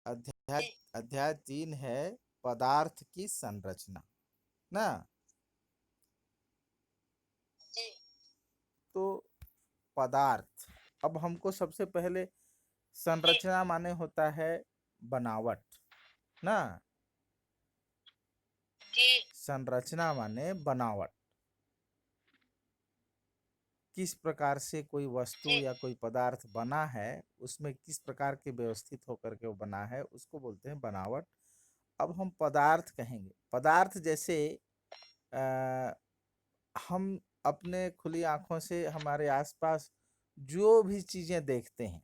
अध्याय अध्याय 3 है पदार्थ की संरचना ना। तो पदार्थ, अब हमको सबसे पहले संरचना माने होता है बनावट ना। संरचना माने बनावट, किस प्रकार से कोई वस्तु या कोई पदार्थ बना है, उसमें किस प्रकार के व्यवस्थित होकर के वो बना है, उसको बोलते हैं बनावट। अब हम पदार्थ कहेंगे, पदार्थ जैसे आ, हम अपने खुली आंखों से हमारे आसपास जो भी चीजें देखते हैं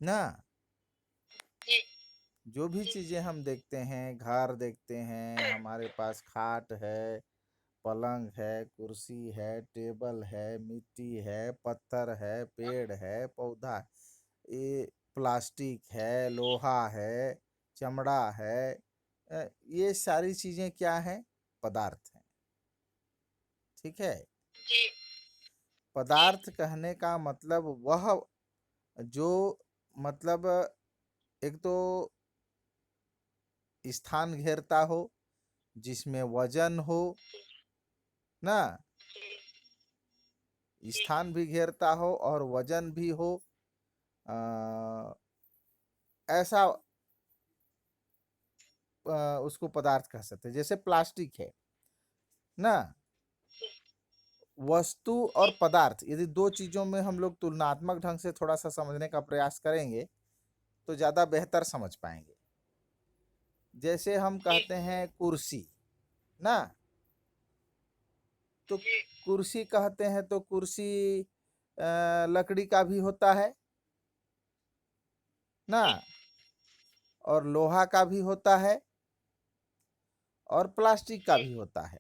ना, जो भी चीजें हम देखते हैं, घर देखते हैं, हमारे पास खाट है, पलंग है, कुर्सी है, टेबल है, मिट्टी है, पत्थर है, पेड़ है, पौधा है, ये प्लास्टिक है, लोहा है, चमड़ा है, ये सारी चीजें क्या हैं? पदार्थ हैं। ठीक है। पदार्थ कहने का मतलब वह जो, मतलब एक तो स्थान घेरता हो, जिसमें वजन हो ना, स्थान भी घेरता हो और वजन भी हो, ऐसा उसको पदार्थ कह सकते हैं। जैसे प्लास्टिक है ना, वस्तु और पदार्थ, यदि दो चीजों में हम लोग तुलनात्मक ढंग से थोड़ा सा समझने का प्रयास करेंगे तो ज्यादा बेहतर समझ पाएंगे। जैसे हम कहते हैं कुर्सी ना, तो कुर्सी कहते हैं तो कुर्सी लकड़ी का भी होता है ना, और लोहा का भी होता है और प्लास्टिक का भी होता है।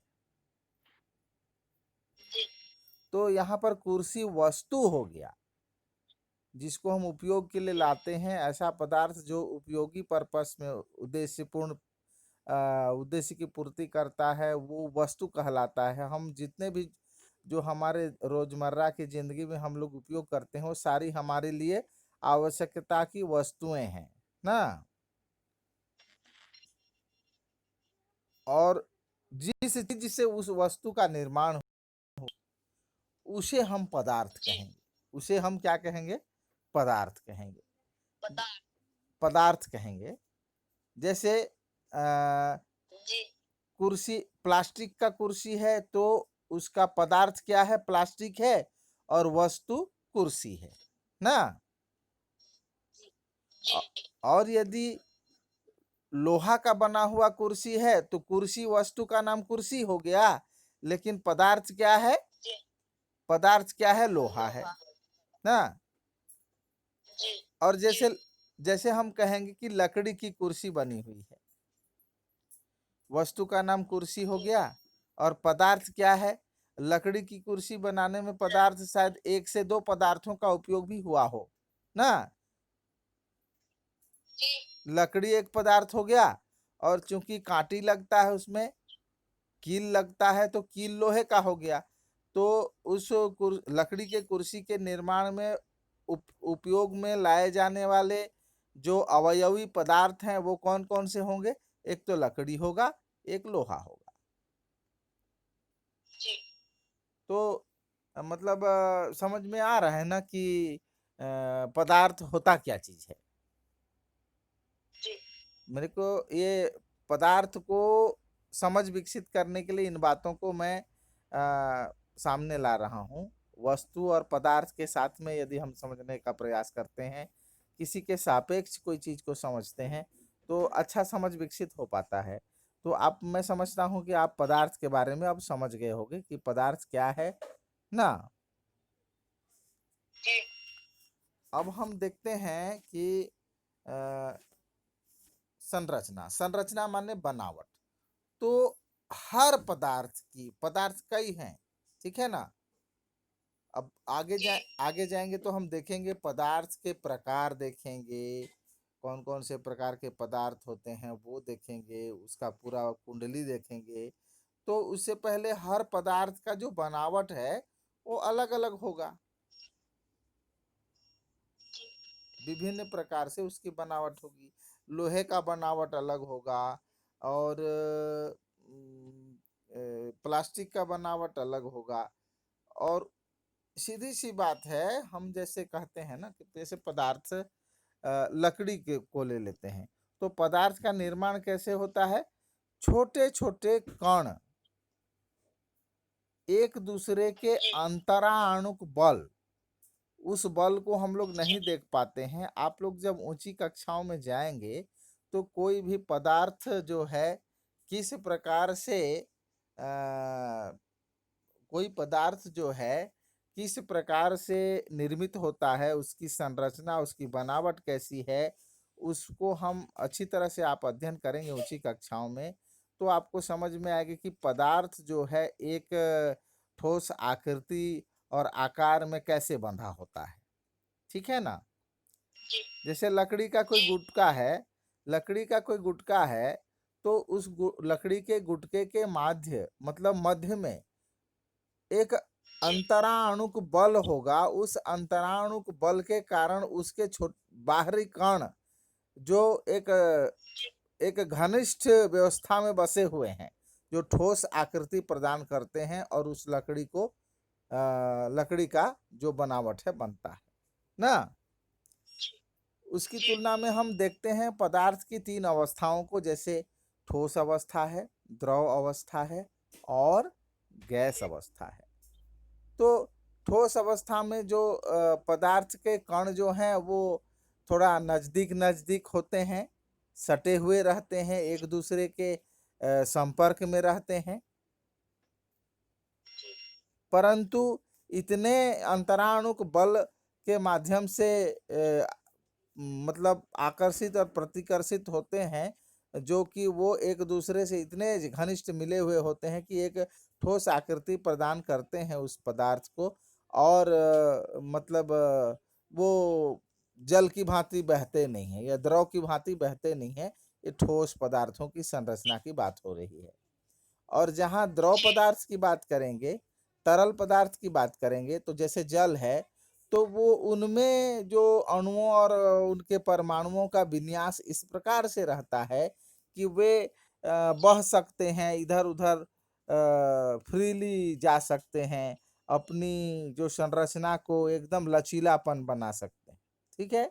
तो यहाँ पर कुर्सी वस्तु हो गया, जिसको हम उपयोग के लिए लाते हैं, ऐसा पदार्थ जो उपयोगी पर्पस में उद्देश्यपूर्ण उद्देश्य की पूर्ति करता है, वो वस्तु कहलाता है। हम जितने भी जो हमारे रोजमर्रा की जिंदगी में हम लोग उपयोग करते हैं, वो सारी हमारे लिए आवश्यकता की वस्तुएं हैं ना। और जिस चीज से उस वस्तु का निर्माण हो, उसे हम पदार्थ कहेंगे। उसे हम क्या कहेंगे? पदार्थ कहेंगे, पदार्थ कहेंगे। जैसे कुर्सी, प्लास्टिक का कुर्सी है तो उसका पदार्थ क्या है? प्लास्टिक है, और वस्तु कुर्सी है ना। और यदि लोहा का बना हुआ कुर्सी है तो कुर्सी वस्तु का नाम कुर्सी हो गया, लेकिन पदार्थ क्या है? पदार्थ क्या है? लोहा है ना। और जैसे जैसे हम कहेंगे कि लकड़ी की कुर्सी बनी हुई है, वस्तु का नाम कुर्सी हो गया, और पदार्थ क्या है? लकड़ी की कुर्सी बनाने में पदार्थ शायद एक से दो पदार्थों का उपयोग भी हुआ हो ना। लकड़ी एक पदार्थ हो गया, और चूंकि कांटी लगता है, उसमें कील लगता है, तो कील लोहे का हो गया। तो उस लकड़ी के कुर्सी के निर्माण में उपयोग में लाए जाने वाले जो अवयवी पदार्थ हैं वो कौन कौन से होंगे? एक तो लकड़ी होगा, एक लोहा होगा। तो मतलब समझ में आ रहा है ना कि पदार्थ होता क्या चीज है। मेरे को ये पदार्थ को समझ विकसित करने के लिए इन बातों को मैं सामने ला रहा हूँ। वस्तु और पदार्थ के साथ में यदि हम समझने का प्रयास करते हैं, किसी के सापेक्ष कोई चीज को समझते हैं, तो अच्छा समझ विकसित हो पाता है। तो आप, मैं समझता हूँ कि आप पदार्थ के बारे में अब समझ गए होंगे कि पदार्थ क्या है ना। अब हम देखते हैं कि अ, संरचना, संरचना माने बनावट। तो हर पदार्थ की, पदार्थ कई हैं, ठीक है ना। अब आगे जाएंगे तो हम देखेंगे पदार्थ के प्रकार, देखेंगे कौन कौन से प्रकार के पदार्थ होते हैं वो देखेंगे, उसका पूरा कुंडली देखेंगे। तो उससे पहले हर पदार्थ का जो बनावट है वो अलग अलग होगा। विभिन्न प्रकार से उसकी बनावट होगी। लोहे का बनावट अलग होगा और प्लास्टिक का बनावट अलग होगा। और सीधी सी बात है, हम जैसे कहते हैं ना कि जैसे पदार्थ लकड़ी के को ले लेते हैं, तो पदार्थ का निर्माण कैसे होता है? छोटे छोटे कण एक दूसरे के अंतराणुक बल, उस बल को हम लोग नहीं देख पाते हैं। आप लोग जब ऊंची कक्षाओं में जाएंगे तो कोई भी पदार्थ जो है किस प्रकार से कोई पदार्थ जो है किस प्रकार से निर्मित होता है, उसकी संरचना, उसकी बनावट कैसी है, उसको हम अच्छी तरह से आप अध्ययन करेंगे ऊंची कक्षाओं में, तो आपको समझ में आएगा कि पदार्थ जो है एक ठोस आकृति और आकार में कैसे बंधा होता है। ठीक है ना? जैसे लकड़ी का कोई गुटका है, लकड़ी का कोई गुटका है, तो उस लकड़ी के गुटके के माध्य मतलब मध्य में एक अंतराणुक बल होगा। उस अंतराणुक बल के कारण उसके बाहरी कण जो एक एक घनिष्ठ व्यवस्था में बसे हुए हैं, जो ठोस आकृति प्रदान करते हैं और उस लकड़ी को लकड़ी का जो बनावट है बनता है ना। उसकी तुलना में हम देखते हैं पदार्थ की तीन अवस्थाओं को, जैसे ठोस अवस्था है, द्रव अवस्था है और गैस अवस्था है। तो ठोस अवस्था में जो पदार्थ के कण जो हैं वो थोड़ा नजदीक नजदीक होते हैं, सटे हुए रहते हैं, एक दूसरे के संपर्क में रहते हैं, परंतु इतने अंतराणुक बल के माध्यम से मतलब आकर्षित और प्रतिकर्षित होते हैं, जो कि वो एक दूसरे से इतने घनिष्ठ मिले हुए होते हैं कि एक ठोस आकृति प्रदान करते हैं उस पदार्थ को। और मतलब वो जल की भांति बहते नहीं है या द्रव की भांति बहते नहीं है। ये ठोस पदार्थों की संरचना की बात हो रही है। और जहाँ द्रव पदार्थ की बात करेंगे, तरल पदार्थ की बात करेंगे, तो जैसे जल है, तो वो उनमें जो अणुओं और उनके परमाणुओं का विन्यास इस प्रकार से रहता है कि वे बह सकते हैं, इधर उधर फ्रीली जा सकते हैं, अपनी जो संरचना को एकदम लचीलापन बना सकते हैं। ठीक है।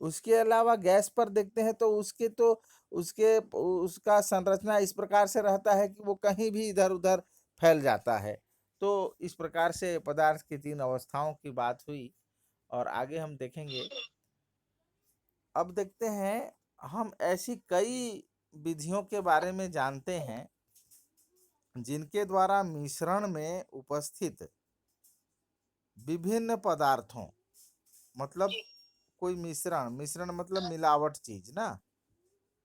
उसके अलावा गैस पर देखते हैं तो उसके उसका संरचना इस प्रकार से रहता है कि वो कहीं भी इधर उधर फैल जाता है। तो इस प्रकार से पदार्थ की तीन अवस्थाओं की बात हुई और आगे हम देखेंगे। अब देखते हैं हम ऐसी कई विधियों के बारे में जानते हैं जिनके द्वारा मिश्रण में उपस्थित विभिन्न पदार्थों, मतलब कोई मिश्रण, मिश्रण मतलब मिलावट चीज ना,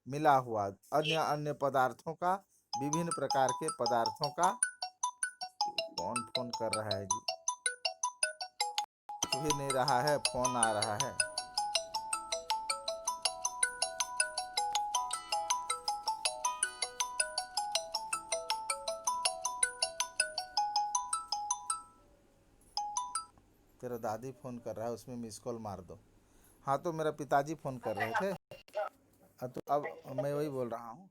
मिला हुआ अन्य अन्य पदार्थों का, विभिन्न प्रकार के पदार्थों का। कौन फोन कर रहा है जी? कुछ भी नहीं रहा है, फोन आ रहा है। तेरा दादी फोन कर रहा है, उसमें मिस कॉल मार दो। हाँ, तो मेरा पिताजी फोन कर रहे थे। तो अब मैं वही बोल रहा हूँ।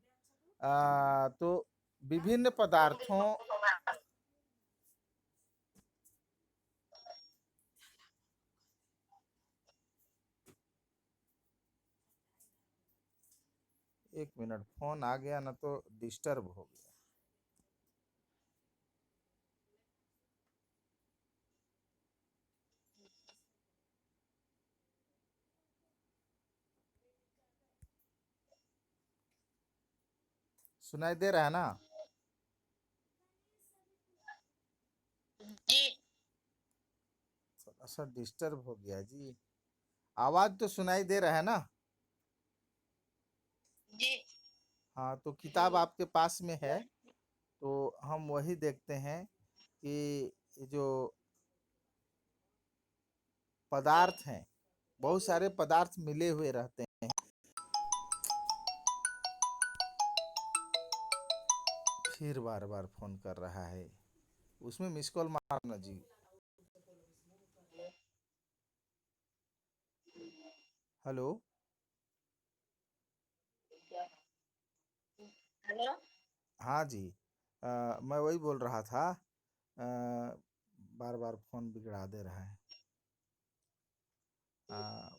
तो विभिन्न पदार्थों, एक मिनट, फोन आ गया ना तो डिस्टर्ब हो गया। सुनाई दे रहा है ना? थोड़ा सा डिस्टर्ब हो गया जी। आवाज तो सुनाई दे रहा है ना? हाँ, तो किताब आपके पास में है, तो हम वही देखते हैं कि जो पदार्थ हैं, बहुत सारे पदार्थ मिले हुए रहते हैं। फिर बार बार फोन कर रहा है, उसमें मिस कॉल मारना जी। हेलो। हेलो। हाँ जी। मैं वही बोल रहा था। बार बार फोन बिगड़ा दे रहा है। अ,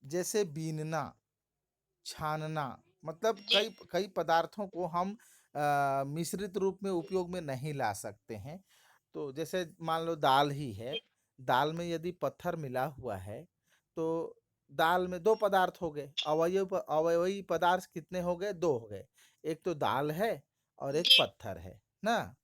जैसे बीनना, छानना, मतलब जी कई कई पदार्थों को हम मिश्रित रूप में उपयोग में नहीं ला सकते हैं। तो जैसे मान लो दाल ही है, जी दाल में यदि पत्थर मिला हुआ है तो दाल में दो पदार्थ हो गए, अवयवी पदार्थ कितने हो गए? दो हो गए। एक तो दाल है और एक जी पत्थर है ना।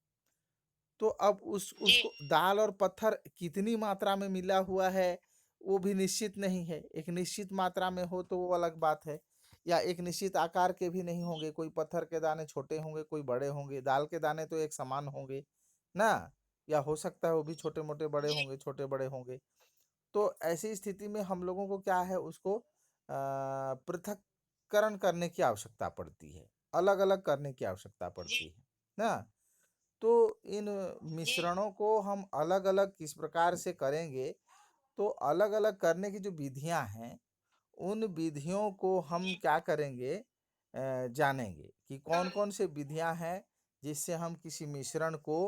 तो अब उस जी उसको दाल और पत्थर कितनी मात्रा में मिला हुआ है वो भी निश्चित नहीं है। एक निश्चित मात्रा में हो तो वो अलग बात है, या एक निश्चित आकार के भी नहीं होंगे, कोई पत्थर के दाने छोटे होंगे, कोई बड़े होंगे, दाल के दाने तो एक समान होंगे ना। या हो सकता है वो भी छोटे मोटे बड़े जी होंगे, छोटे बड़े होंगे। तो ऐसी स्थिति में हम लोगों को क्या है, उसको पृथक्करण करने की आवश्यकता पड़ती है, अलग अलग करने की आवश्यकता जी पड़ती है ना। तो इन जी मिश्रणों को हम अलग अलग किस प्रकार से करेंगे, तो अलग अलग करने की जो विधियां हैं उन विधियों को हम जी क्या करेंगे, जानेंगे कि कौन कौन से विधियां हैं जिससे हम किसी मिश्रण को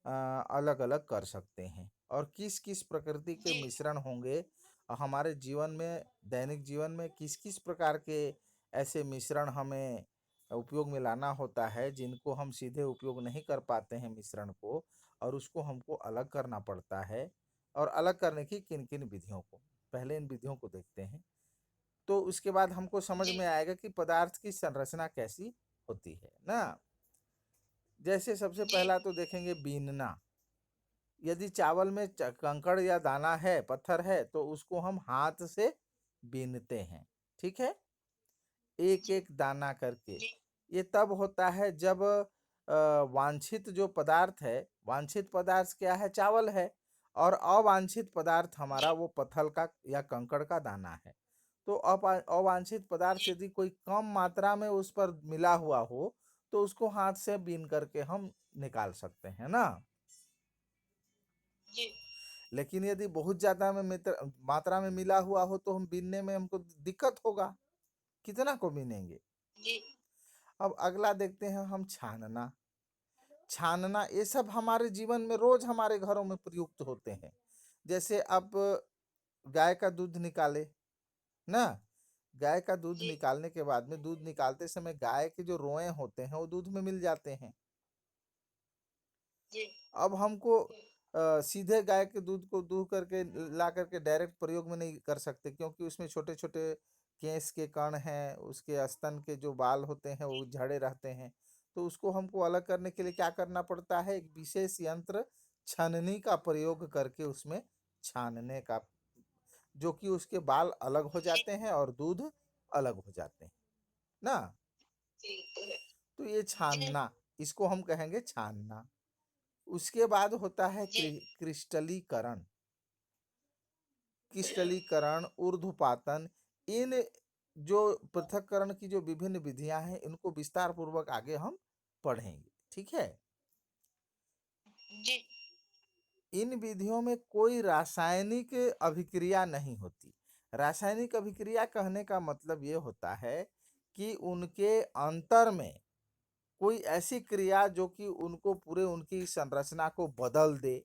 अलग अलग कर सकते हैं, और किस किस प्रकृति के जी मिश्रण होंगे हमारे जीवन में, दैनिक जीवन में किस किस प्रकार के ऐसे मिश्रण हमें उपयोग में लाना होता है जिनको हम सीधे उपयोग नहीं कर पाते हैं मिश्रण को, और उसको हमको अलग करना पड़ता है। और अलग करने की किन किन विधियों को, पहले इन विधियों को देखते हैं। तो उसके बाद हमको समझ जी में आएगा कि पदार्थ की संरचना कैसी होती है ना। जैसे सबसे जी पहला तो देखेंगे बीनना। यदि चावल में कंकड़ या दाना है, पत्थर है, तो उसको हम हाथ से बीनते हैं। ठीक है, एक एक दाना करके। जी ये तब होता है जब वांछित जो पदार्थ है, वांछित पदार्थ क्या है? चावल है। और अवांछित पदार्थ हमारा वो पत्थर का या कंकड़ का दाना है। तो अवांछित पदार्थ जी यदि कोई कम मात्रा में उस पर मिला हुआ हो तो उसको हाथ से बीन करके हम निकाल सकते हैं ना। जी लेकिन यदि बहुत ज्यादा में मात्रा में मिला हुआ हो तो हम बीनने में हमको दिक्कत होगा, कितना को बीनेंगे। जी अब अगला देखते हैं हम छानना। छानना ये सब हमारे जीवन में रोज हमारे घरों में प्रयुक्त होते हैं। जैसे अब गाय का दूध निकाले ना, गाय का दूध जी निकालने के बाद में दूध निकालते समय गाय के जो रोए होते हैं वो दूध में मिल जाते हैं। जी अब हमको सीधे गाय के दूध को दूह करके ला करके डायरेक्ट प्रयोग में नहीं कर सकते, क्योंकि उसमें छोटे छोटे केस के कण हैं, उसके स्तन के जो बाल होते हैं वो झड़े रहते हैं। तो उसको हमको अलग करने के लिए क्या करना पड़ता है, एक विशेष यंत्र छननी का प्रयोग करके उसमें छानने का, जो कि उसके बाल अलग हो जी जाते हैं और दूध अलग हो जाते हैं ना। जी तो है। तो ये जी छानना, इसको हम कहेंगे छानना। उसके बाद होता है जी क्रिस्टलीकरण। क्रिस्टलीकरण, ऊर्ध्वपातन, इन जो पृथक्करण की जो विभिन्न विधियां हैं इनको विस्तार पूर्वक आगे हम पढ़ेंगे। ठीक है। जी इन विधियों में कोई रासायनिक अभिक्रिया नहीं होती। रासायनिक अभिक्रिया कहने का मतलब ये होता है कि उनके अंतर में कोई ऐसी क्रिया जो कि उनको पूरे उनकी संरचना को बदल दे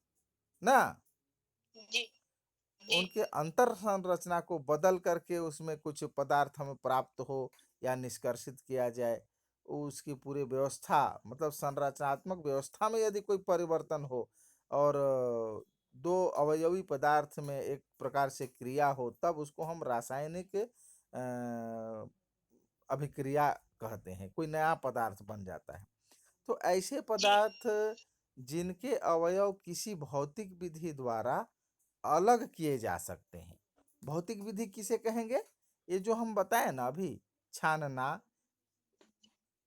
ना, जी जी उनके अंतर संरचना को बदल करके उसमें कुछ पदार्थ हमें प्राप्त हो या निष्कर्षित किया जाए, उसकी पूरी व्यवस्था, मतलब संरचनात्मक व्यवस्था में यदि कोई परिवर्तन हो और दो अवयवी पदार्थ में एक प्रकार से क्रिया हो, तब उसको हम रासायनिक अभिक्रिया कहते हैं, कोई नया पदार्थ बन जाता है। तो ऐसे जी पदार्थ जिनके अवयव किसी भौतिक विधि द्वारा अलग किए जा सकते हैं। भौतिक विधि किसे कहेंगे? ये जो हम बताए ना अभी, छानना,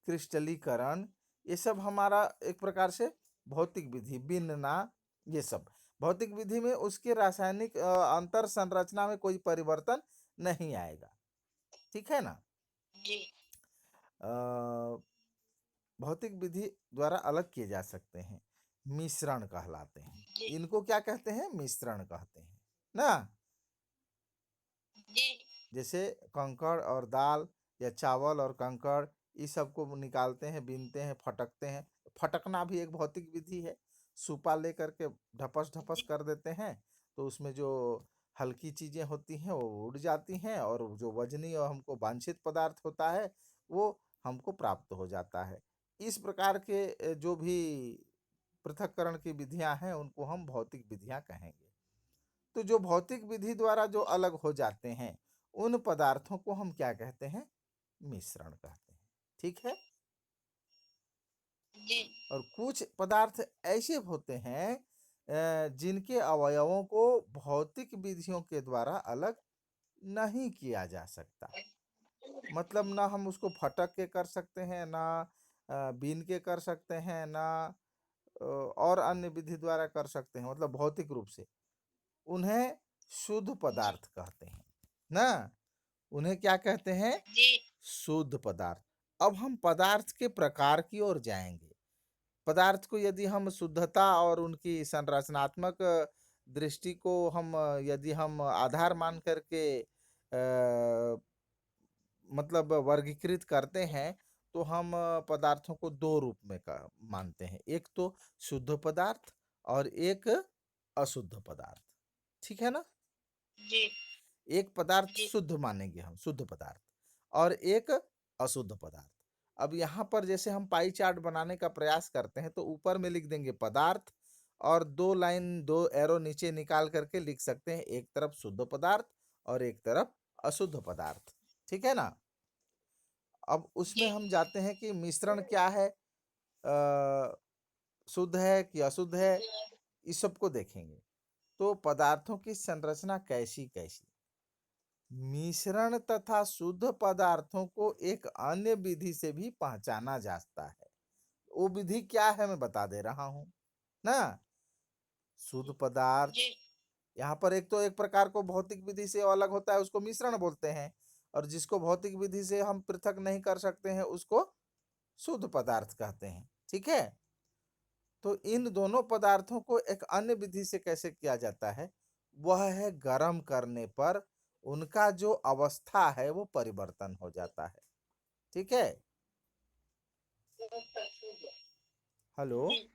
क्रिस्टलीकरण, ये सब हमारा एक प्रकार से भौतिक विधि, बिनना, ये सब भौतिक विधि में उसके रासायनिक अंतर संरचना में कोई परिवर्तन नहीं आएगा। ठीक है ना। जी अ, भौतिक विधि द्वारा अलग किए जा सकते हैं, मिश्रण कहलाते हैं। इनको क्या कहते हैं? मिश्रण कहते हैं ना। जी जैसे कंकड़ और दाल या चावल और कंकड़, इस सब को निकालते हैं, बीनते हैं, फटकते हैं। फटकना भी एक भौतिक विधि है। सुपा लेकर के ढपस ढपस जी कर देते हैं, तो उसमें जो हल्की चीजें होती हैं वो उड़ जाती हैं, और जो वजनी और हमको वांछित पदार्थ होता है वो हमको प्राप्त हो जाता है। इस प्रकार के जो भी पृथक्करण की विधियां हैं उनको हम भौतिक विधियां कहेंगे। तो जो भौतिक विधि द्वारा जो अलग हो जाते हैं, उन पदार्थों को हम क्या कहते हैं? मिश्रण कहते हैं। ठीक है। जी और कुछ पदार्थ ऐसे होते हैं जिनके अवयवों को भौतिक विधियों के द्वारा अलग नहीं किया जा सकता। मतलब ना हम उसको फटक के कर सकते हैं, ना बीन के कर सकते हैं, ना और अन्य विधि द्वारा कर सकते हैं, मतलब भौतिक रूप से। उन्हें शुद्ध जी पदार्थ कहते हैं ना। उन्हें क्या कहते हैं? जी शुद्ध पदार्थ। अब हम पदार्थ के प्रकार की ओर जाएंगे। पदार्थ को यदि हम शुद्धता और उनकी संरचनात्मक दृष्टि को हम यदि हम आधार मान करके मतलब वर्गीकृत करते हैं, तो हम पदार्थों को दो रूप में मानते हैं। एक तो शुद्ध पदार्थ और एक अशुद्ध पदार्थ। ठीक है ना। जी एक पदार्थ जी शुद्ध मानेंगे हम, शुद्ध पदार्थ, और एक अशुद्ध पदार्थ। अब यहाँ पर जैसे हम पाई चार्ट बनाने का प्रयास करते हैं, तो ऊपर में लिख देंगे पदार्थ, और दो लाइन, दो एरो नीचे निकाल करके लिख सकते हैं, एक तरफ शुद्ध पदार्थ और एक तरफ अशुद्ध पदार्थ। ठीक है ना। अब उसमें जी हम जाते हैं कि मिश्रण क्या है, शुद्ध है कि अशुद्ध है, इस सब को देखेंगे। तो पदार्थों की संरचना कैसी कैसी। मिश्रण तथा शुद्ध पदार्थों को एक अन्य विधि से भी पहचाना जाता है। वो विधि क्या है मैं बता दे रहा हूं ना। शुद्ध पदार्थ, जी यहाँ पर एक तो एक प्रकार को भौतिक विधि से अलग होता है, उसको मिश्रण बोलते हैं, और जिसको भौतिक विधि से हम पृथक नहीं कर सकते हैं उसको शुद्ध पदार्थ कहते हैं। ठीक है। तो इन दोनों पदार्थों को एक अन्य विधि से कैसे किया जाता है, वह है गर्म करने पर उनका जो अवस्था है वो परिवर्तन हो जाता है। ठीक है। हेलो, जी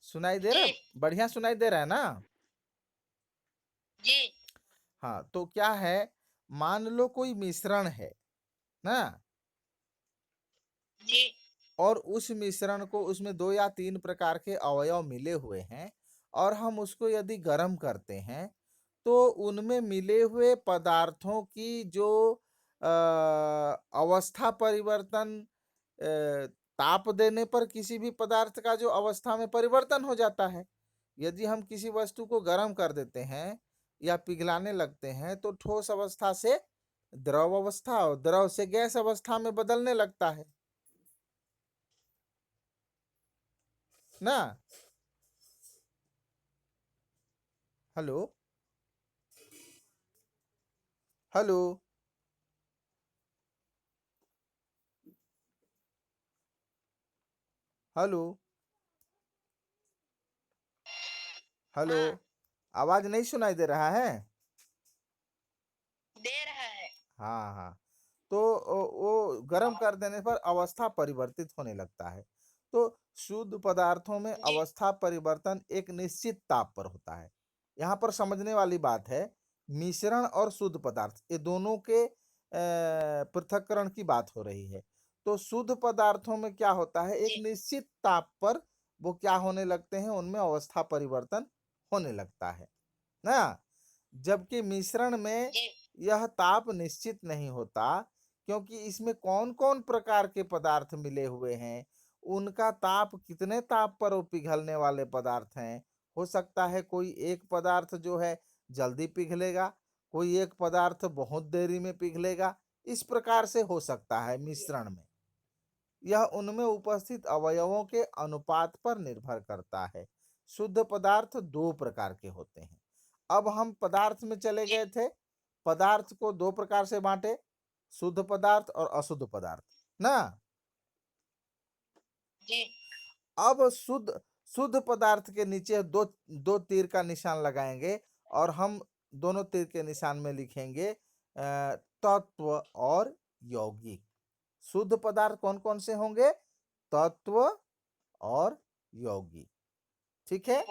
सुनाई दे रहा है? जी बढ़िया सुनाई दे रहा है ना। जी हाँ, तो क्या है, मान लो कोई मिश्रण है ना, जी और उस मिश्रण को, उसमें दो या तीन प्रकार के अवयव मिले हुए हैं, और हम उसको यदि गर्म करते हैं, तो उनमें मिले हुए पदार्थों की जो अवस्था परिवर्तन, ताप देने पर किसी भी पदार्थ का जो अवस्था में परिवर्तन हो जाता है। यदि हम किसी वस्तु को गर्म कर देते हैं या पिघलाने लगते हैं, तो ठोस अवस्था से द्रव अवस्था और द्रव से गैस अवस्था में बदलने लगता है ना। Hello, hello, hello, hello. हाँ आवाज नहीं सुनाई दे रहा है? दे रहा है हाँ हाँ। तो वो गर्म कर देने पर अवस्था परिवर्तित होने लगता है। तो शुद्ध पदार्थों में जी अवस्था परिवर्तन एक निश्चित ताप पर होता है। यहाँ पर समझने वाली बात है, मिश्रण और शुद्ध पदार्थ ये दोनों के पृथक्करण की बात हो रही है। तो शुद्ध पदार्थों में क्या होता है, एक जी निश्चित ताप पर वो क्या होने लगते हैं, उनमें अवस्था परिवर्तन होने लगता है ना। जबकि मिश्रण में जी यह ताप निश्चित नहीं होता, क्योंकि इसमें कौन कौन प्रकार के पदार्थ मिले हुए हैं, उनका ताप, कितने ताप पर वो पिघलने वाले पदार्थ हैं। हो सकता है कोई एक पदार्थ जो है जल्दी पिघलेगा, कोई एक पदार्थ बहुत देरी में पिघलेगा। इस प्रकार से हो सकता है मिश्रण में। यह उनमें उपस्थित अवयवों के अनुपात पर निर्भर करता है। शुद्ध पदार्थ दो प्रकार के होते हैं। अब हम पदार्थ में चले जी गए थे। पदार्थ को दो प्रकार से बांटे, शुद्ध पदार्थ और अशुद्ध पदार्थ ना। जी अब शुद्ध शुद्ध पदार्थ के नीचे दो दो तीर का निशान लगाएंगे, और हम दोनों तीर के निशान में लिखेंगे तत्व और यौगिक। शुद्ध पदार्थ कौन कौन से होंगे? तत्व और यौगिक। ठीक है,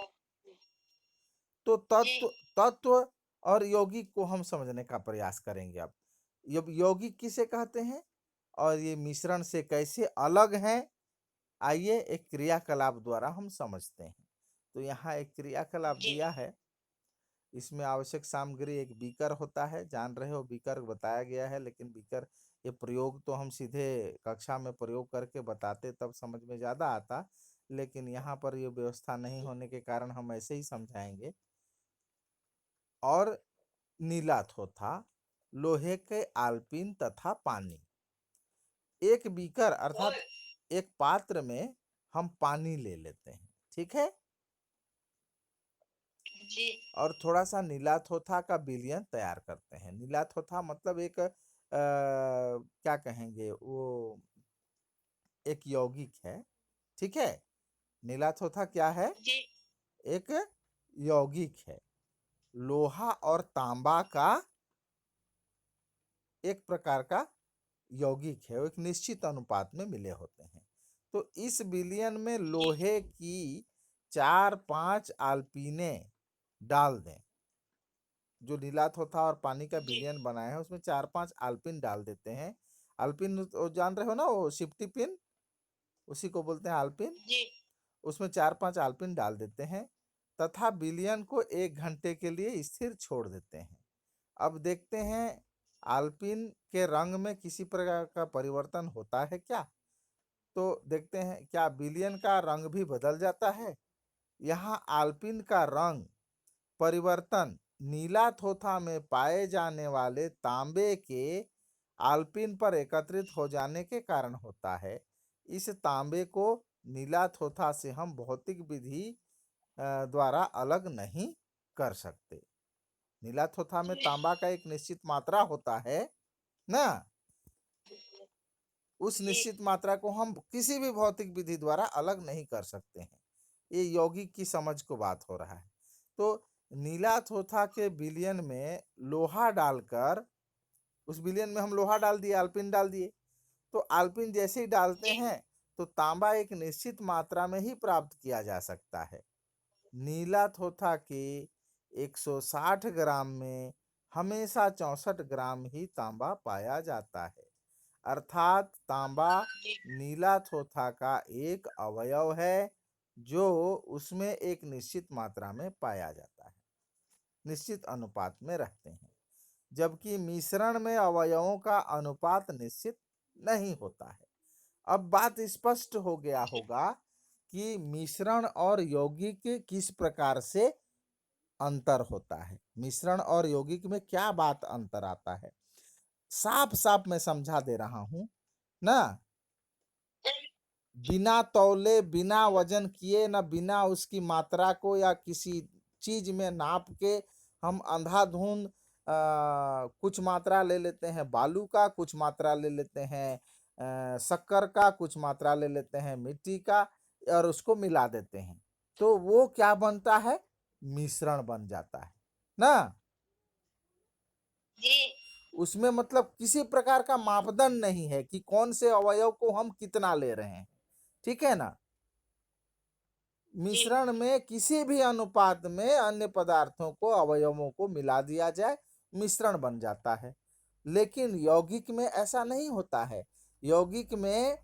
तो जी तत्व और यौगिक को हम समझने का प्रयास करेंगे। अब यौगिक किसे कहते हैं और ये मिश्रण से कैसे अलग हैं, आइए एक क्रियाकलाप द्वारा हम समझते हैं। तो यहाँ एक क्रियाकलाप जी दिया है, इसमें आवश्यक सामग्री एक बीकर होता है, जान रहे हो बीकर बताया गया है, लेकिन बीकर ये प्रयोग तो हम सीधे कक्षा में प्रयोग करके बताते तब समझ में ज़्यादा आता, लेकिन यहाँ पर ये व्यवस्था नहीं होने के कारण हम ऐसे ही समझाएंगे। और नीला थोथा, लोहे के आलपीन तथा पानी। एक बीकर और अर्थात एक पात्र में हम पानी ले लेते हैं, ठीक है, जी और थोड़ा सा नीला थोथा का विलयन तैयार करते हैं। नीला थोथा मतलब एक क्या कहेंगे, वो एक यौगिक है, ठीक है। नीला थोथा क्या है? जी एक यौगिक है, लोहा और तांबा का एक प्रकार का यौगिक है, वो एक निश्चित अनुपात में मिले होते हैं। तो इस विलयन में जी लोहे की 4-5 आल्पीने डाल दें। जो नीला थोथा और पानी का जी विलयन बनाए हैं उसमें 4-5 आल्पिन डाल देते हैं। आल्पिन तो जान रहे हो ना, वो सिफ्टी पिन, उसी को बोलते हैं आल्पिन। जी उसमें 4-5 आल्पिन डाल देते हैं तथा विलयन को 1 घंटे के लिए स्थिर छोड़ देते हैं। अब देखते हैं आल्पिन के रंग में किसी प्रकार का परिवर्तन होता है क्या? तो देखते हैं क्या विलयन का रंग भी बदल जाता है। यहाँ आल्पिन का रंग परिवर्तन नीला थोथा में पाए जाने वाले तांबे के आल्पिन पर एकत्रित हो जाने के कारण होता है। इस तांबे को नीला थोथा से हम भौतिक विधि द्वारा अलग नहीं कर सकते। नीला थोथा में तांबा का एक निश्चित मात्रा होता है ना, उस जी निश्चित मात्रा को हम किसी भी भौतिक विधि द्वारा अलग नहीं कर सकते हैं। ये यौगिक की समझ को बात हो रहा है। तो नीला थोथा के विलयन में लोहा डालकर, उस विलयन में हम लोहा डाल दिए, आल्पिन डाल दिए, तो आल्पिन जैसे ही डालते जी हैं तो तांबा एक निश्चित मात्रा में ही प्राप्त किया जा सकता है। नीला थोथा के 160 ग्राम में हमेशा 64 ग्राम ही तांबा पाया जाता है। अर्थात तांबा जी नीला थोथा का एक अवयव है जो उसमें एक निश्चित मात्रा में पाया जाता है, निश्चित अनुपात में रहते हैं, जबकि मिश्रण में अवयवों का अनुपात निश्चित नहीं होता है। अब बात स्पष्ट हो गया होगा कि मिश्रण और यौगिक किस प्रकार से अंतर होता है, मिश्रण और यौगिक में क्या बात अंतर आता है। साफ साफ मैं समझा दे रहा हूं ना, बिना तौले, बिना वजन किए, ना बिना उसकी मात्रा को या किसी चीज में नाप के हम अंधाधुंध कुछ मात्रा ले लेते हैं बालू का, कुछ मात्रा ले लेते हैं शक्कर का, कुछ मात्रा ले लेते हैं मिट्टी का, और उसको मिला देते हैं, तो वो क्या बनता है? मिश्रण बन जाता है ना। जी उसमें मतलब किसी प्रकार का मापदंड नहीं है कि कौन से अवयव को हम कितना ले रहे हैं, ठीक है ना। जी मिश्रण में किसी भी अनुपात में अन्य पदार्थों को, अवयवों को मिला दिया जाए, मिश्रण बन जाता है। लेकिन यौगिक में ऐसा नहीं होता है। यौगिक में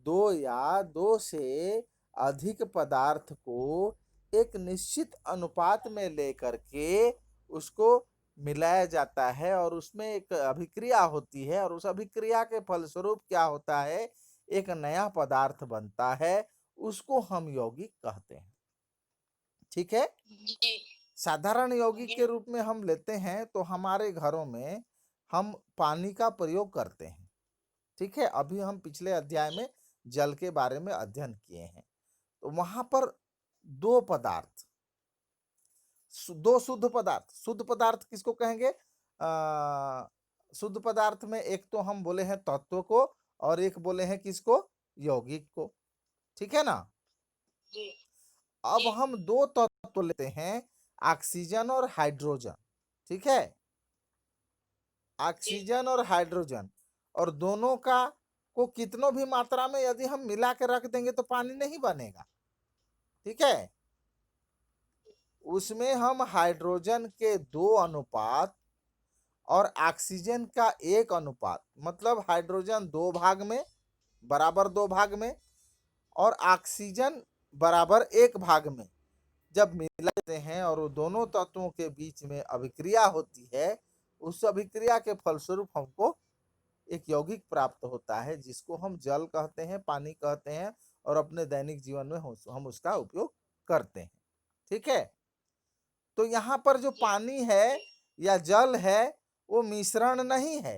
दो या दो से अधिक पदार्थ को एक निश्चित अनुपात में लेकर के उसको मिलाया जाता है और उसमें एक अभिक्रिया होती है, और उस अभिक्रिया के फलस्वरूप क्या होता है, एक नया पदार्थ बनता है, उसको हम यौगिक कहते हैं, ठीक है। जी साधारण यौगिक जी के रूप में हम लेते हैं तो हमारे घरों में हम पानी का प्रयोग करते हैं, ठीक है। अभी हम पिछले अध्याय में जल के बारे में अध्ययन किए हैं, तो वहां पर दो पदार्थ, दो शुद्ध पदार्थ, शुद्ध पदार्थ किसको कहेंगे? शुद्ध पदार्थ में एक तो हम बोले हैं तत्व को, और एक बोले हैं किसको? यौगिक को, ठीक है ना। जी अब हम दो तत्व लेते हैं, ऑक्सीजन और हाइड्रोजन, ठीक है। जी, ऑक्सीजन और हाइड्रोजन और दोनों का को कितनों भी मात्रा में यदि हम मिला के रख देंगे तो पानी नहीं बनेगा, ठीक है। उसमें हम हाइड्रोजन के 2 अनुपात और ऑक्सीजन का 1 अनुपात, मतलब हाइड्रोजन 2 भाग में, बराबर 2 भाग में, और ऑक्सीजन बराबर 1 भाग में जब मिलाते हैं और वो दोनों तत्वों के बीच में अभिक्रिया होती है, उस अभिक्रिया के फलस्वरूप हमको एक यौगिक प्राप्त होता है जिसको हम जल कहते हैं, पानी कहते हैं, और अपने दैनिक जीवन में हम उसका उपयोग करते हैं, ठीक है। तो यहाँ पर जो जी, पानी है या जल है वो मिश्रण नहीं है।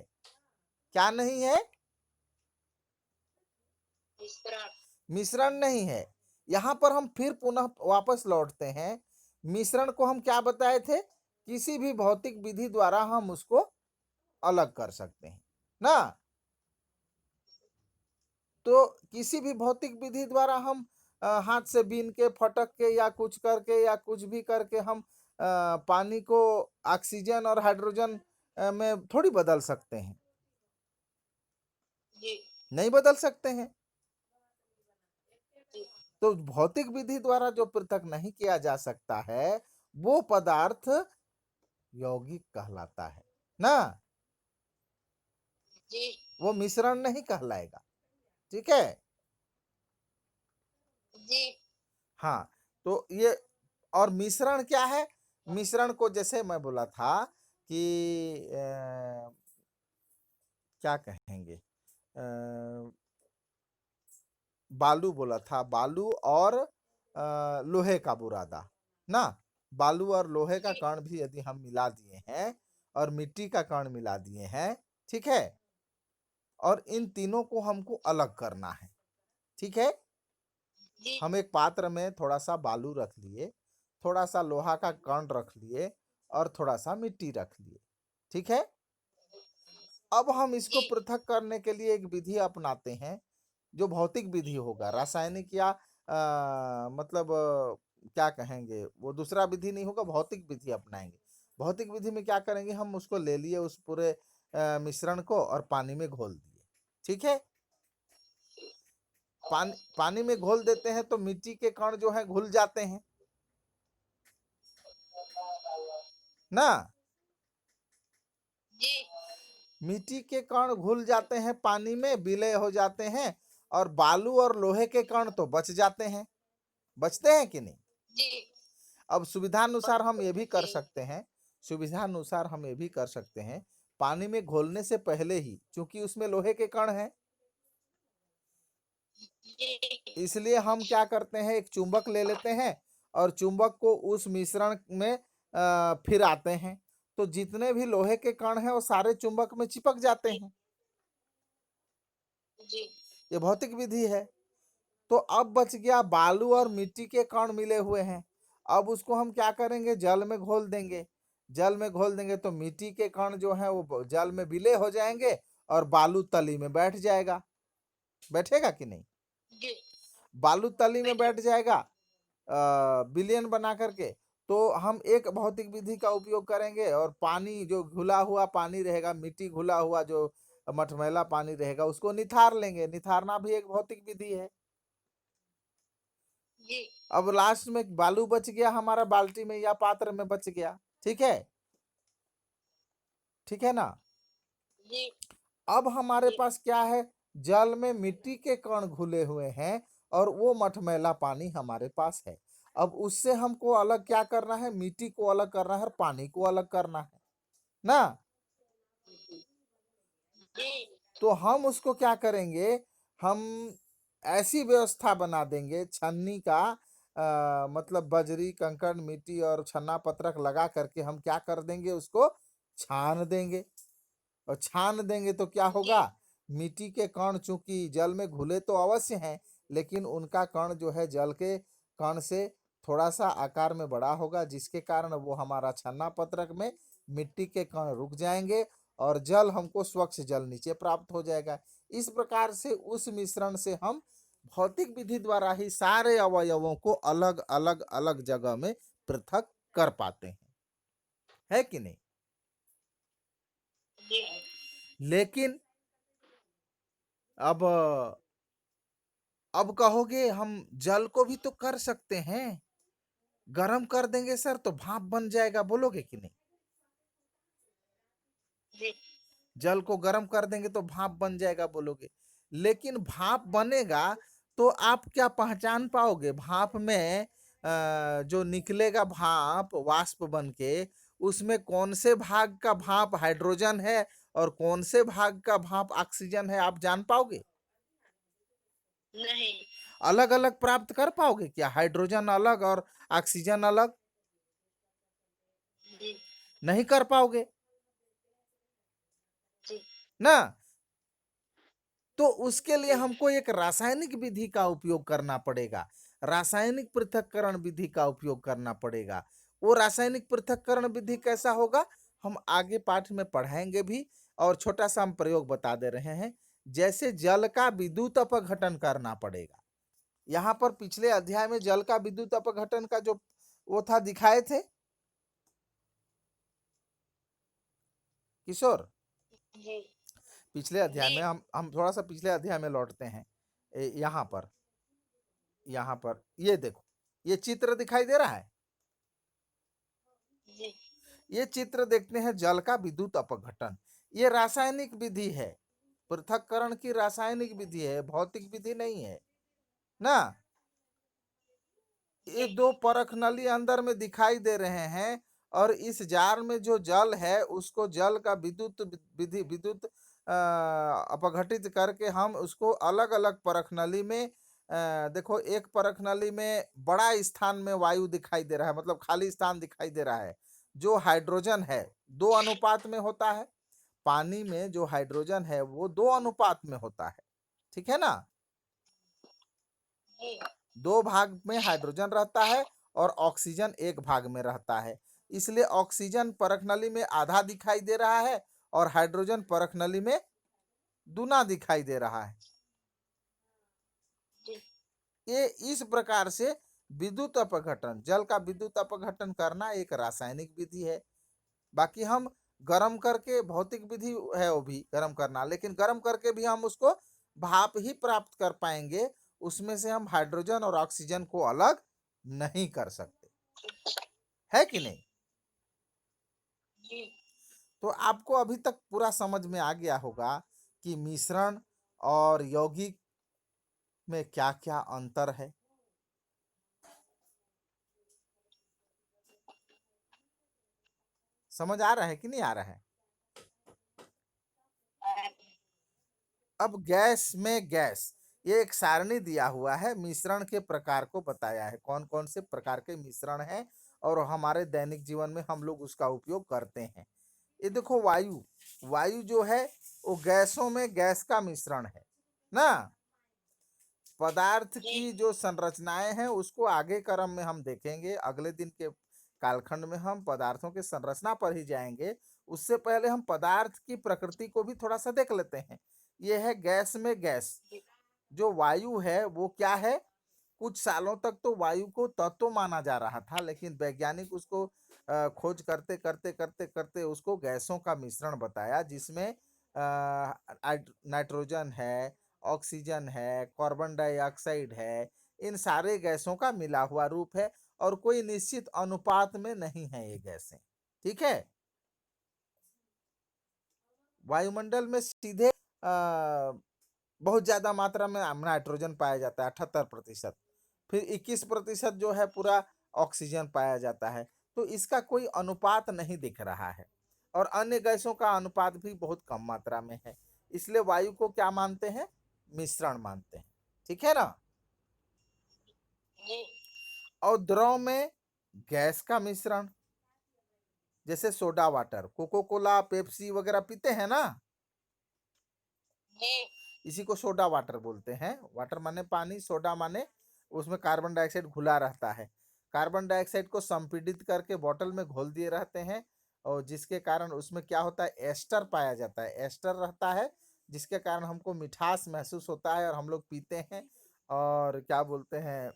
क्या नहीं है? मिश्रण। मिश्रण नहीं है। यहाँ पर हम फिर पुनः वापस लौटते हैं। मिश्रण को हम क्या बताए थे? किसी भी भौतिक विधि द्वारा हम उसको अलग कर सकते हैं, ना? तो किसी भी भौतिक विधि द्वारा हम हाथ से बीन के, फटक के या कुछ करके या कुछ भी करके हम पानी को ऑक्सीजन और हाइड्रोजन में थोड़ी बदल सकते हैं। जी, नहीं बदल सकते हैं। जी, तो भौतिक विधि द्वारा जो पृथक नहीं किया जा सकता है, वो पदार्थ यौगिक कहलाता है, ना? जी, वो मिश्रण नहीं कहलाएगा, ठीक है। जी, हाँ, तो ये और मिश्रण क्या है? मिश्रण को जैसे मैं बोला था कि क्या कहेंगे, बालू बोला था, बालू और लोहे का बुरादा, ना? बालू और लोहे का जी, कण भी यदि हम मिला दिए हैं और मिट्टी का कण मिला दिए हैं, ठीक है, और इन तीनों को हमको अलग करना है, ठीक है। जी, हम एक पात्र में थोड़ा सा बालू रख लिए, थोड़ा सा लोहा का कण रख लिए और थोड़ा सा मिट्टी रख लिए, ठीक है। अब हम इसको जी, पृथक करने के लिए एक विधि अपनाते हैं, जो भौतिक विधि होगा, रासायनिक या मतलब क्या कहेंगे, वो दूसरा विधि नहीं होगा, भौतिक विधि अपनाएंगे। भौतिक विधि में क्या करेंगे, हम उसको ले लिए उस पूरे मिश्रण को और पानी में घोल दिए, ठीक है। पानी पानी में घोल देते हैं तो मिट्टी के कण जो है घुल जाते हैं, ना? जी, मिट्टी के कण घुल जाते हैं, पानी में विलय हो जाते हैं, और बालू और लोहे के कण तो बच जाते हैं। बचते हैं कि नहीं? जी, अब सुविधानुसार हम ये भी कर जी, सकते हैं, सुविधानुसार हम ये भी कर सकते हैं, पानी में घोलने से पहले ही, चूंकि उसमें लोहे के कण हैं, जी, इसलिए हम क्या करते हैं, एक चुंबक ले लेते हैं और चुंबक को उस मिश्रण में फिर आते हैं, तो जितने भी लोहे के कण हैं वो सारे चुंबक में चिपक जाते हैं। जी, ये भौतिक विधि है। तो अब बच गया बालू और मिट्टी के कण मिले हुए हैं। अब उसको हम क्या करेंगे, जल में घोल देंगे। जल में घोल देंगे तो मिट्टी के कण जो है वो जल में विलय हो जाएंगे और बालू तली में बैठ जाएगा। बैठेगा कि नहीं? जी, बालू तली में बैठे, बैठ जाएगा विलयन बना करके। तो हम एक भौतिक विधि का उपयोग करेंगे और पानी जो घुला हुआ पानी रहेगा, मिट्टी घुला हुआ जो मटमैला पानी रहेगा, उसको निथार लेंगे। निथारना भी एक भौतिक विधि है। जी, अब लास्ट में बालू बच गया हमारा बाल्टी में या पात्र में बच गया, ठीक है। ठीक है ना? जी, अब हमारे जी, पास क्या है, जल में मिट्टी के कण घुले हुए हैं और वो मटमैला पानी हमारे पास है। अब उससे हमको अलग क्या करना है, मिट्टी को अलग करना है और पानी को अलग करना है, ना? जी, तो हम उसको क्या करेंगे, हम ऐसी व्यवस्था बना देंगे छन्नी का, मतलब बजरी, कंकड़, मिट्टी और छन्ना पत्रक लगा करके हम क्या कर देंगे, उसको छान देंगे। और छान देंगे तो क्या जी, होगा, मिट्टी के कण चूंकि जल में घुले तो अवश्य हैं, लेकिन उनका कण जो है जल के कण से थोड़ा सा आकार में बड़ा होगा, जिसके कारण वो हमारा छन्ना पत्रक में मिट्टी के कण रुक जाएंगे और जल हमको स्वच्छ जल नीचे प्राप्त हो जाएगा। इस प्रकार से उस मिश्रण से हम भौतिक विधि द्वारा ही सारे अवयवों को अलग अलग अलग जगह में पृथक कर पाते हैं, है कि नहीं? जी, लेकिन अब कहोगे हम जल को भी तो कर सकते हैं, गरम कर देंगे सर तो भाप बन जाएगा, बोलोगे कि नहीं? जी, जल को गर्म कर देंगे तो भाप बन जाएगा, बोलोगे। लेकिन भाप बनेगा तो आप क्या पहचान पाओगे भाप में? जो निकलेगा भाप वाष्प बन के, उसमें कौन से भाग का भाप हाइड्रोजन है और कौन से भाग का भाप ऑक्सीजन है, आप जान पाओगे? नहीं, अलग अलग प्राप्त कर पाओगे क्या? हाइड्रोजन अलग और ऑक्सीजन अलग जी, नहीं कर पाओगे जी, ना। तो उसके लिए हमको एक रासायनिक विधि का उपयोग करना पड़ेगा, रासायनिक पृथक्करण विधि का उपयोग करना पड़ेगा। वो रासायनिक पृथक्करण विधि कैसा होगा, हम आगे पाठ में पढ़ाएंगे भी। और छोटा सा हम प्रयोग बता दे रहे हैं। जैसे जल का विद्युत अपघटन करना पड़ेगा, यहाँ पर पिछले अध्याय में जल का विद्युत अपघटन का जो वो था दिखाए थे किशोर। जी, पिछले अध्याय जी, में हम थोड़ा सा पिछले अध्याय में लौटते हैं। यहाँ पर, ये देखो, ये चित्र दिखाई दे रहा है। जी, ये चित्र देखते हैं जल का विद्युत अपघटन। ये रासायनिक विधि है, पृथक्करण की रासायनिक विधि है, भौतिक विधि नहीं है ना। ये जी, दो परख नली अंदर में दिखाई दे रहे हैं, और इस जार में जो जल है उसको जल का विद्युत अपघटित करके हम उसको अलग अलग परख नली में देखो, एक परख नली में बड़ा स्थान में वायु दिखाई दे रहा है, मतलब खाली स्थान दिखाई दे रहा है। जो हाइड्रोजन है दो अनुपात में होता है, पानी में जो हाइड्रोजन है वो दो अनुपात में होता है, ठीक है ना। जी, दो भाग में हाइड्रोजन रहता है और ऑक्सीजन एक भाग में रहता है। इसलिए ऑक्सीजन परख नली में आधा दिखाई दे रहा है और हाइड्रोजन परख नली में दूना दिखाई दे रहा है। जी, ये इस प्रकार से विद्युत अपघटन, जल का विद्युत अपघटन करना एक रासायनिक विधि है। बाकी हम गर्म करके, भौतिक विधि है वो भी गर्म करना, लेकिन गर्म करके भी हम उसको भाप ही प्राप्त कर पाएंगे, उसमें से हम हाइड्रोजन और ऑक्सीजन को अलग नहीं कर सकते, है कि नहीं। जी, तो आपको अभी तक पूरा समझ में आ गया होगा कि मिश्रण और यौगिक में क्या क्या अंतर है। समझ आ रहा है कि नहीं आ रहा है? अब गैस में गैस, ये एक सारणी दिया हुआ है, मिश्रण के प्रकार को बताया है, कौन कौन से प्रकार के मिश्रण हैं और हमारे दैनिक जीवन में हम लोग उसका उपयोग करते हैं। ये देखो, वायु, वायु जो है वो गैसों में गैस का मिश्रण है ना। पदार्थ जी, की जो संरचनाएं हैं उसको आगे क्रम में हम देखेंगे, अगले दिन के कालखंड में हम पदार्थों की संरचना पर ही जाएंगे। उससे पहले हम पदार्थ की प्रकृति को भी थोड़ा सा देख लेते हैं। यह है गैस में गैस। जी, जो वायु है वो क्या है? कुछ सालों तक तो वायु को तत्व माना जा रहा था, लेकिन वैज्ञानिक उसको खोज करते करते करते करते उसको गैसों का मिश्रण बताया, जिसमें नाइट्रोजन है, ऑक्सीजन है, कार्बन डाइऑक्साइड है, इन सारे गैसों का मिला हुआ रूप है, और कोई निश्चित अनुपात में नहीं है ये गैसें, ठीक है। वायुमंडल में सीधे बहुत ज्यादा मात्रा में नाइट्रोजन पाया जाता है, 78%। फिर 21% जो है पूरा ऑक्सीजन पाया जाता है। तो इसका कोई अनुपात नहीं दिख रहा है, और अन्य गैसों का अनुपात भी बहुत कम मात्रा में है। इसलिए वायु को क्या मानते हैं? मिश्रण मानते हैं, ठीक है ना। जी, और द्रव में गैस का मिश्रण, जैसे soda water, coca cola, Pepsi वगैरह पीते हैं ना, जी, इसी को सोडा वाटर बोलते हैं। वाटर माने पानी, सोडा माने उसमें कार्बन डाइऑक्साइड घुला रहता है। कार्बन डाइऑक्साइड को संपीड़ित करके बोतल में घोल दिए रहते हैं, और जिसके कारण उसमें क्या होता है, एस्टर पाया जाता है, एस्टर रहता है, जिसके कारण हमको मिठास महसूस होता है और हम लोग पीते हैं। और क्या बोलते हैं,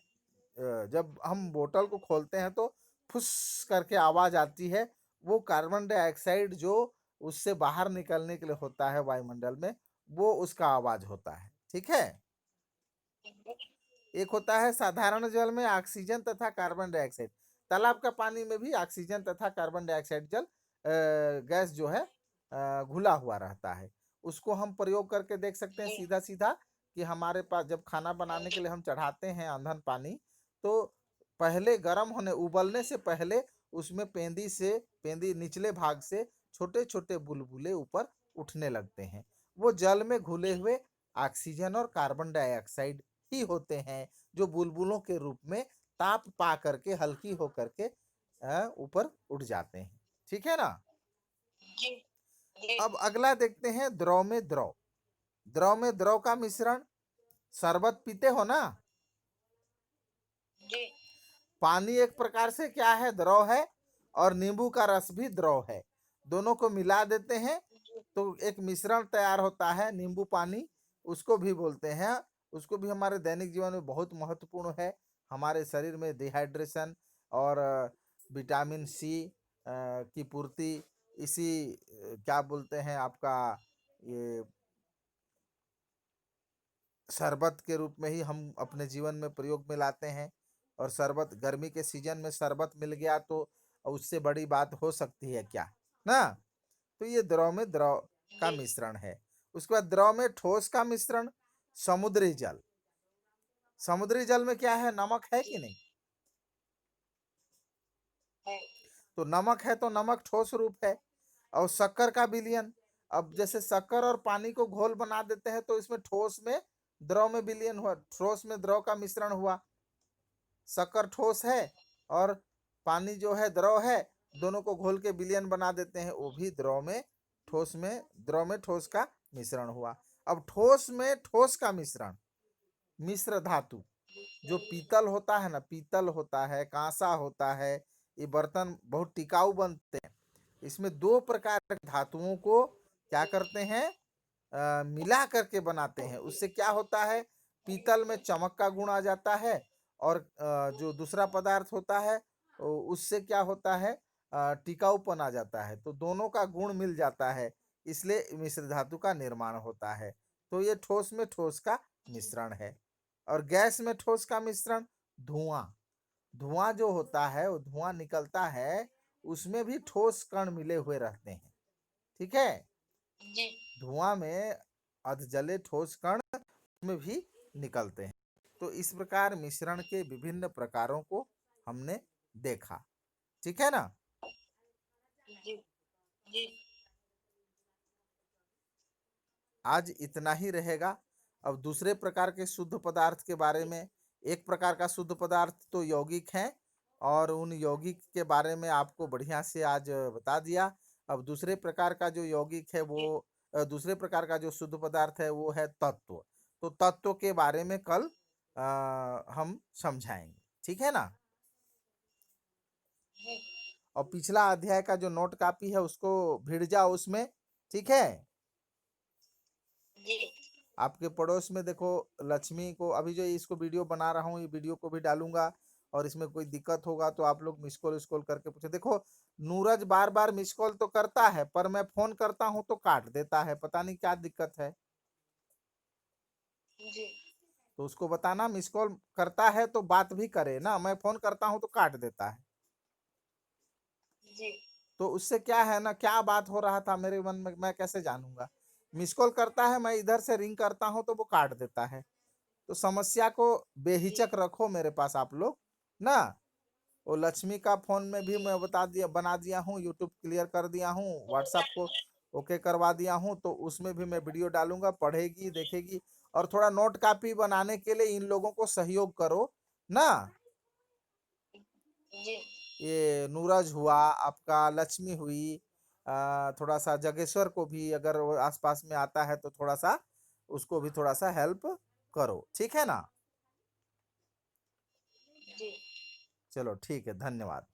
जब हम बोतल को खोलते हैं तो फुस करके आवाज आती है, वो कार्बन डाइऑक्साइड जो उससे बाहर निकलने के लिए होता है वायुमंडल में, वो उसका आवाज होता है। ठीक है। एक होता है साधारण जल में ऑक्सीजन तथा कार्बन डाइऑक्साइड। तालाब का पानी में भी ऑक्सीजन तथा कार्बन डाइऑक्साइड गैस जो है घुला हुआ रहता है। उसको हम प्रयोग करके देख सकते हैं जी सीधा सीधा कि हमारे पास जब खाना बनाने के लिए हम चढ़ाते हैं अंधन पानी, तो पहले गर्म होने उबलने से पहले उसमें पेंदी निचले भाग से छोटे छोटे बुलबुले ऊपर उठने लगते हैं। वो जल में घुले हुए ऑक्सीजन और कार्बन डाइऑक्साइड ही होते हैं, जो बुलबुलों के रूप में ताप पा करके हल्की होकर के ऊपर उठ जाते हैं। ठीक है ना। जी जी अब अगला देखते हैं द्रव में द्रव। द्रव में द्रव का मिश्रण। शरबत पीते हो ना। जी पानी एक प्रकार से क्या है, द्रव है, और नींबू का रस भी द्रव है। दोनों को मिला देते हैं तो एक मिश्रण तैयार होता है, नींबू पानी उसको भी बोलते हैं। उसको भी हमारे दैनिक जीवन में बहुत महत्वपूर्ण है। हमारे शरीर में डिहाइड्रेशन और विटामिन सी की पूर्ति इसी क्या बोलते हैं आपका ये शरबत के रूप में ही हम अपने जीवन में प्रयोग में लाते हैं। और शरबत गर्मी के सीजन में शरबत मिल गया तो उससे बड़ी बात हो सकती है क्या ना। तो ये द्रव में द्रव का जी मिश्रण है। उसके बाद द्रव में ठोस का मिश्रण। समुद्री जल। समुद्री जल में क्या है, नमक है कि नहीं। है तो नमक है तो नमक ठोस रूप है। और शक्कर का विलयन। अब जैसे शक्कर और पानी को घोल बना देते हैं तो इसमें ठोस में द्रव में विलयन हुआ, ठोस में द्रव का मिश्रण हुआ। शक्कर ठोस है और पानी जो है द्रव है, दोनों को घोल के विलयन बना देते हैं, वो भी द्रव में ठोस का मिश्रण हुआ। अब ठोस में ठोस का मिश्रण। मिश्र धातु। जो पीतल होता है ना, पीतल होता है, कांसा होता है, ये बर्तन बहुत टिकाऊ बनते हैं। इसमें दो प्रकार के धातुओं को क्या करते हैं, मिला करके बनाते हैं। उससे क्या होता है, पीतल में चमक का गुण आ जाता है, और जो दूसरा पदार्थ होता है उससे क्या होता है, टिकाऊपन आ जाता है। तो दोनों का गुण मिल जाता है, इसलिए मिश्र धातु का निर्माण होता है। तो ये ठोस में ठोस का मिश्रण है। और गैस में ठोस का मिश्रण। धुआं। धुआं जो होता है, वो धुआं निकलता है, उसमें भी ठोस कण मिले हुए रहते हैं। ठीक है। जी धुआं में अधजले ठोस कण में भी निकलते हैं। तो इस प्रकार मिश्रण के विभिन्न प्रकारों को हमने देखा। ठीक है ना। जी जी आज इतना ही रहेगा। अब दूसरे प्रकार के शुद्ध पदार्थ के बारे में। एक प्रकार का शुद्ध पदार्थ तो यौगिक है, और उन यौगिक के बारे में आपको बढ़िया से आज बता दिया। अब दूसरे प्रकार का जो यौगिक है वो दूसरे प्रकार का जो शुद्ध पदार्थ है वो है तत्व। तो तत्व के बारे में कल हम समझाएंगे। ठीक है ना। जी और पिछला अध्याय का जो नोट कॉपी है उसको भिड़ जाओ उसमें। ठीक है। जी आपके पड़ोस में देखो, लक्ष्मी को अभी जो इसको वीडियो बना रहा हूँ, ये वीडियो को भी डालूंगा, और इसमें कोई दिक्कत होगा तो आप लोग मिस कॉल स्कॉल करके पूछे। देखो, नीरज बार बार मिस कॉल तो करता है, पर मैं फोन करता हूँ तो काट देता है, पता नहीं क्या दिक्कत है। जी तो उसको बताना, मिस कॉल करता है तो बात भी करे ना, मैं फोन करता हूँ तो काट देता है। जी तो उससे क्या है ना, क्या बात हो रहा था मेरे मन में, मैं कैसे जानूंगा। मिस कॉल करता है, मैं इधर से रिंग करता हूँ तो वो काट देता है। तो समस्या को जी बेहिचक रखो मेरे पास आप लोग ना। वो लक्ष्मी का फोन में भी मैं बना दिया हूँ, यूट्यूब क्लियर कर दिया हूँ, व्हाट्सएप को ओके करवा दिया हूँ, तो उसमें भी मैं वीडियो डालूंगा, पढ़ेगी देखेगी। और थोड़ा नोट कॉपी बनाने के लिए इन लोगों को सहयोग करो ना। जी ये नीरज हुआ आपका, लक्ष्मी हुई, थोड़ा सा जगेश्वर को भी अगर वो आसपास में आता है तो थोड़ा सा उसको भी थोड़ा सा हेल्प करो। ठीक है ना। जी चलो ठीक है, धन्यवाद।